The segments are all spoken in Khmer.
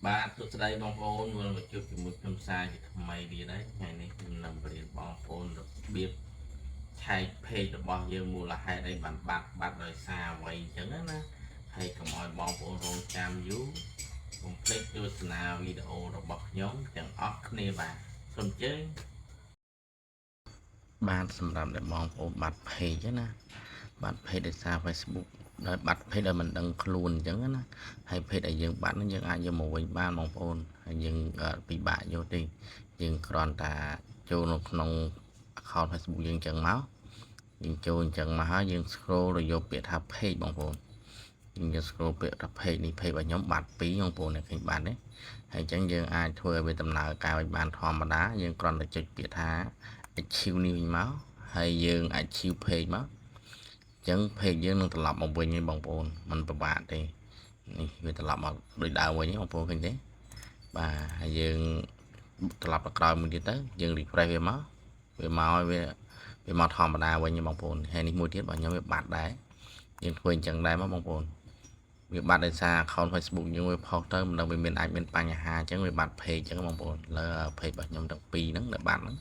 បាទទស្សន័យបងប្អូនវិលមកជួបជាមួយខ្ញុំសាជាថ្មីទៀតហើយថ្ងៃនេះខ្ញុំនឹងបរៀនបងប្អូនរបៀបឆែកเพจរបស់យើងមូលហេតុអីបានបាត់ដោយសារអ្វីអញ្ចឹងណាហើយកុំឲ្យបងប្អូនរងចាំយូរកុំភ្លេចទស្សនាវីដេអូរបស់ខ្ញុំទាំងអស់គ្នាបាទសូមអញ្ជើញបាទសម្រាប់អ្នកបងប្អូនបាត់เพจណាបាត់เพจដោយសារ Facebook ដោយបាត់เพจដោយមិនដឹងខ្លួនអញ្ចឹងណាហើយเพจដែលយើងបាត់ហ្នឹងយើងអាចយកមកវិញបានបងប្អូនហើយយើងពិបាកយកទេយើងគ្រាន់តែចូលនៅក្នុង account Facebook យើងអញ្ចឹងមកយើងចូលអញ្ចឹងមកហើយយើង scroll ទៅយកពាក្យថា page បងប្អូនយើងយក scroll ពាក្យថា page នេះ page របស់ខ្ញុំបាត់2បងប្អូនអ្នកឃើញបាត់ទេហើយអញ្ចឹងយើងអាចធ្វើឲ្យវាដំណើរការវិញបានធម្មតាយើងគ្រាន់តែចុចពាក្យថា archive នេះវិញមកហើយយើង archive page មកចឹង page យើងនឹងត្រឡប់មកវិញឯងបងប្អូនมันពិបាកទេនេះវាត្រឡប់មកដូចដើមវិញបងប្អូនឃើញទេបាទហើយយើងត្រឡប់ទៅក្រោយមួយទៀតទៅយើង refresh វាមកវាមកឲ្យវាមកធម្មតាវិញបងប្អូនហើយនេះមួយទៀតបងខ្ញុំវាបាត់ដែរយើងធ្វើអញ្ចឹងដែរមកបងប្អូនវាបាត់ដោយសារ account Facebook យើងវាផុសទៅមិនដឹងវាមានអាចមានបញ្ហាអញ្ចឹងវាបាត់ page អញ្ចឹងបងប្អូនលើ page របស់ខ្ញុំទាំងពីរហ្នឹងដែលបាត់ហ្នឹង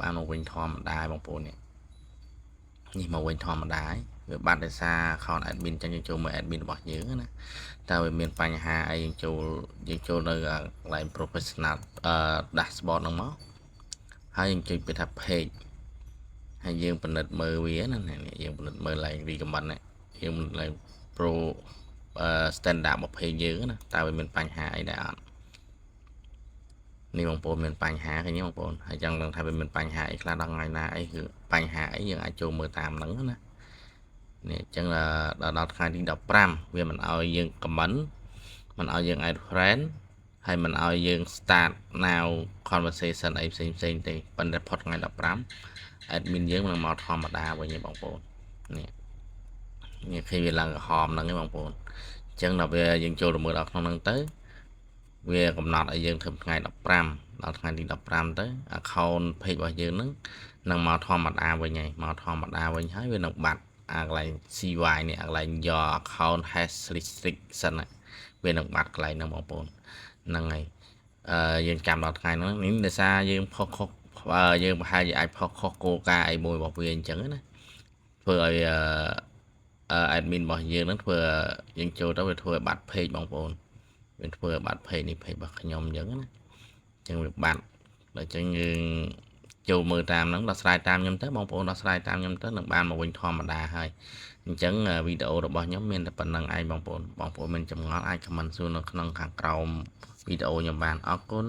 បានមកវិញធម្មតាបងប្អូននេះមកវិញធម្មតាហើយវាបាត់ដោយសារ account admin ចឹងយើងចូលមើល admin របស់យើងណាតើវាមានបញ្ហាអីយើងចូលនៅកន្លែង professional dashboard ហ្នឹងមកហើយយើងចុចពាក្យថា page ហើយយើងពិនិត្យមើលវាណាយើងពិនិត្យមើលឡើង recommend យើងពិនិត្យឡើង pro standard របស់ page យើងណាតើវាមានបញ្ហាអីដែរអត់នេះបងប្អូនមានបញ្ហាឃើញទេបងប្អូនហើយចង់ដឹងថាវាមានបញ្ហាអីខ្លះដល់ថ្ងៃណាអីគឺបញ្ហាអីយើងអាចចូលមើលតាមហ្នឹងណានេះអញ្ចឹងដល់ថ្ងៃទី15វាមិនឲ្យយើង comment មិនឲ្យយើង add friend ហើយមិនឲ្យយើង start now conversation អីផ្សេងទេប៉ុន្តែផុតថ្ងៃ15 admin យើងនឹងមកធម្មតាវិញឯងបងប្អូននេះឃើញវាឡើងក្រហមហ្នឹងឯងបងប្អូនអញ្ចឹងដល់វាយើងចូលទៅមើលដល់ក្នុងហ្នឹងទៅវាកំណត់ឲ្យយើងធ្វើថ្ងៃ15ដល់ថ្ងៃទី15ទៅ account page របស់យើងនឹងមកធម្មតាវិញហើយមកធម្មតាវិញហើយវានឹងបាត់អាកន្លែង CY នេះអាកន្លែង your account has restriction វានឹងបាត់កន្លែងហ្នឹងបងប្អូនហ្នឹងហើយយើងចាំដល់ថ្ងៃហ្នឹងនេះដោយសារយើងផុសខុសយើងប្រហែលជាអាចផុសខុសគោលការណ៍អីមួយរបស់វាអញ្ចឹងណាធ្វើឲ្យadmin របស់យើងហ្នឹងធ្វើយើងចូលទៅវាធ្វើឲ្យបាត់ page បងប្អូនវាធ្វើឲ្យបាត់ page នេះ page របស់ខ្ញុំអញ្ចឹងណាអញ្ចឹងវាបាត់ដល់អញ្ចឹងយើងចូលមើលតាមហ្នឹងដោះស្រាយតាមខ្ញុំទៅបងប្អូនដោះស្រាយតាមខ្ញុំទៅនឹងបានមកវិញធម្មតាហើយអញ្ចឹងវីដេអូរបស់ខ្ញុំមានតែប៉ុណ្្នឹងឯងបងប្អូនមានចម្ងល់អាច comment សួរនៅក្នុងខាងក្រោមវីដេអូខ្ញុំបានអរគុណ